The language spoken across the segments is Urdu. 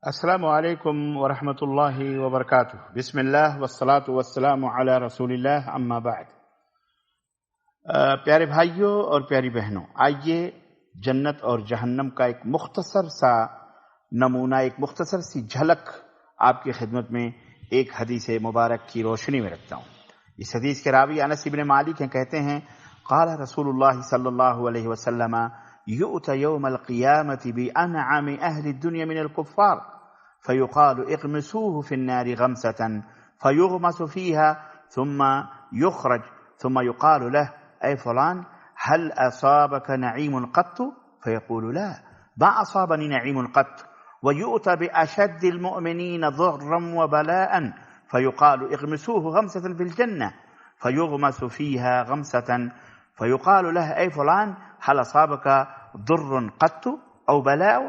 السلام علیکم ورحمۃ اللہ وبرکاتہ۔ بسم اللہ والصلاۃ والسلام علی رسول اللہ، اما بعد۔ پیارے بھائیوں اور پیاری بہنوں، آئیے جنت اور جہنم کا ایک مختصر سا نمونہ، ایک مختصر سی جھلک آپ کی خدمت میں ایک حدیث مبارک کی روشنی میں رکھتا ہوں۔ اس حدیث کے راوی انس بن مالک ہیں، کہتے ہیں قال رسول اللہ صلی اللہ علیہ وسلم یؤتی یوم القیامة بأنعم أهل الدنيا من الكفار فيقال اغمسوه في النار غمسة فيغمس فيها ثم يخرج ثم يقال له أي فلان هل أصابك نعيم قط؟ فيقول لا ما أصابني نعيم قط. ويؤتى بأشد المؤمنين ضرا وبلاء فيقال اغمسوه غمسة في الجنة فيغمس فيها غمسة فيقال له أي فلان هل أصابك ضر قط أو بلاء؟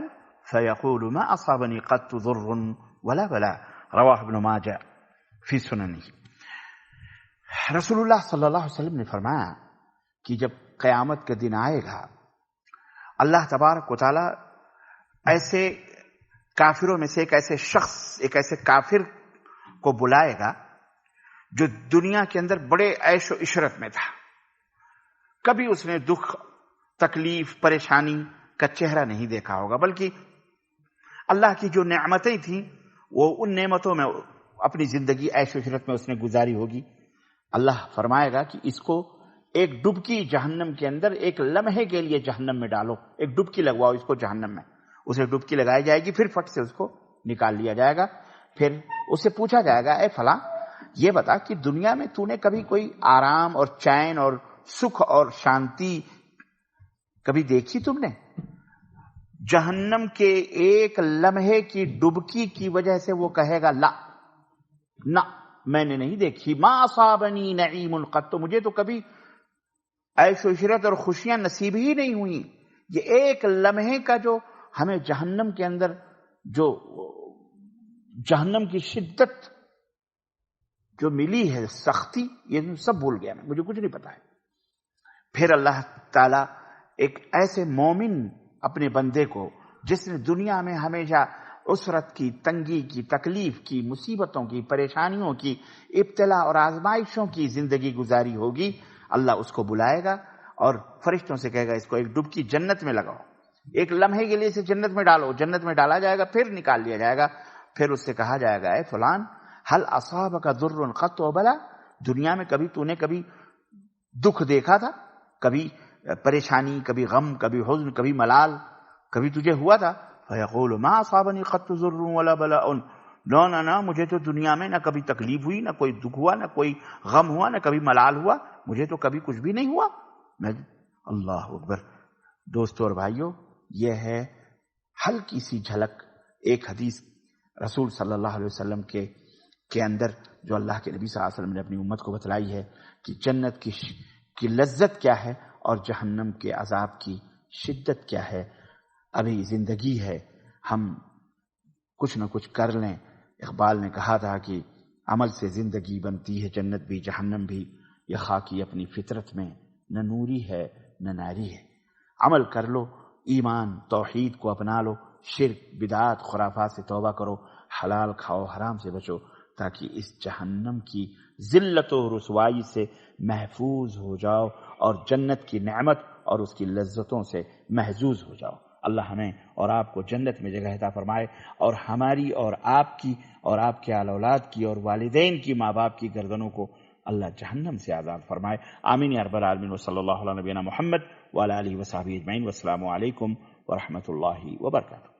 فيقول ما أصابني قط ضر ولا بلاء. رواہ ابن ماجہ فی سننہ۔ رسول اللہ صلی اللہ علیہ وسلم نے فرمایا کہ جب قیامت کا دن آئے گا، اللہ تبارک و تعالی ایسے کافروں میں سے ایک ایسے شخص، ایک ایسے کافر کو بلائے گا جو دنیا کے اندر بڑے عیش و عشرت میں تھا، کبھی اس نے دکھ، تکلیف، پریشانی کا چہرہ نہیں دیکھا ہوگا، بلکہ اللہ کی جو نعمتیں تھیں وہ ان نعمتوں میں اپنی زندگی عیش و عشرت میں اس نے گزاری ہوگی۔ اللہ فرمائے گا کہ اس کو ایک ڈبکی جہنم کے اندر ایک لمحے کے لیے جہنم میں ڈالو، ایک ڈبکی لگواؤ اس کو جہنم میں۔ اسے ڈبکی لگائی جائے گی، پھر فٹ سے اس کو نکال لیا جائے گا۔ پھر اس سے پوچھا جائے گا اے فلاں، یہ بتا کہ دنیا میں تو نے کبھی کوئی آرام اور چین اور سکھ اور شانتی کبھی دیکھی تم نے؟ جہنم کے ایک لمحے کی ڈبکی کی وجہ سے وہ کہے گا لا، نہ میں نے نہیں دیکھی، ما اصابنی نعیم قط، مجھے تو کبھی عیش و عشرت اور خوشیاں نصیب ہی نہیں ہوئی۔ یہ ایک لمحے کا جو ہمیں جہنم کے اندر جو جہنم کی شدت جو ملی ہے، سختی، یہ سب بھول گیا میں، مجھے کچھ نہیں پتا ہے۔ پھر اللہ تعالی ایک ایسے مومن اپنے بندے کو جس نے دنیا میں ہمیشہ عسرت کی، تنگی کی، تکلیف کی، مصیبتوں کی، پریشانیوں کی، ابتلا اور آزمائشوں کی زندگی گزاری ہوگی، اللہ اس کو بلائے گا اور فرشتوں سے کہے گا اس کو ایک ڈبکی جنت میں لگاؤ، ایک لمحے کے لیے اسے جنت میں ڈالو۔ جنت میں ڈالا جائے گا، پھر نکال لیا جائے گا۔ پھر اس سے کہا جائے گا اے فلان هل اصابك ضر قط وبلا، دنیا میں کبھی تو نے کبھی دکھ دیکھا تھا، کبھی پریشانی، کبھی غم، کبھی حزن، کبھی ملال کبھی تجھے ہوا تھا؟ فیقول ما اصابنی قط ضر ولا بلاء، نہ مجھے تو دنیا میں نہ کبھی تکلیف ہوئی، نہ کوئی دکھ ہوا، نہ کوئی غم ہوا، نہ کبھی ملال ہوا، مجھے تو کبھی کچھ بھی نہیں ہوا۔ اللہ اکبر۔ دوستو اور بھائیو، یہ ہے ہلکی سی جھلک ایک حدیث رسول صلی اللہ علیہ وسلم کے اندر جو اللہ کے نبی صلی اللہ علیہ وسلم نے اپنی امت کو بتلائی ہے کہ جنت کی لذت کیا ہے اور جہنم کے عذاب کی شدت کیا ہے۔ ابھی زندگی ہے، ہم کچھ نہ کچھ کر لیں۔ اقبال نے کہا تھا کہ عمل سے زندگی بنتی ہے جنت بھی جہنم بھی، یہ خاکی اپنی فطرت میں نہ نوری ہے نہ ناری ہے۔ عمل کر لو، ایمان توحید کو اپنا لو، شرک بدعات خرافات سے توبہ کرو، حلال کھاؤ، حرام سے بچو، تاکہ اس جہنم کی ذلت و رسوائی سے محفوظ ہو جاؤ اور جنت کی نعمت اور اس کی لذتوں سے محظوظ ہو جاؤ۔ اللہ ہمیں اور آپ کو جنت میں جگہ عطا فرمائے، اور ہماری اور آپ کی اور آپ کے آل اولاد کی اور والدین کی، ماں باپ کی گردنوں کو اللہ جہنم سے آزاد فرمائے۔ آمین یا رب العالمین۔ وصلی اللہ علی نبینا محمد وعلی آلہ وصحبہ اجمعین۔ والسلام علیکم ورحمۃ اللہ وبرکاتہ۔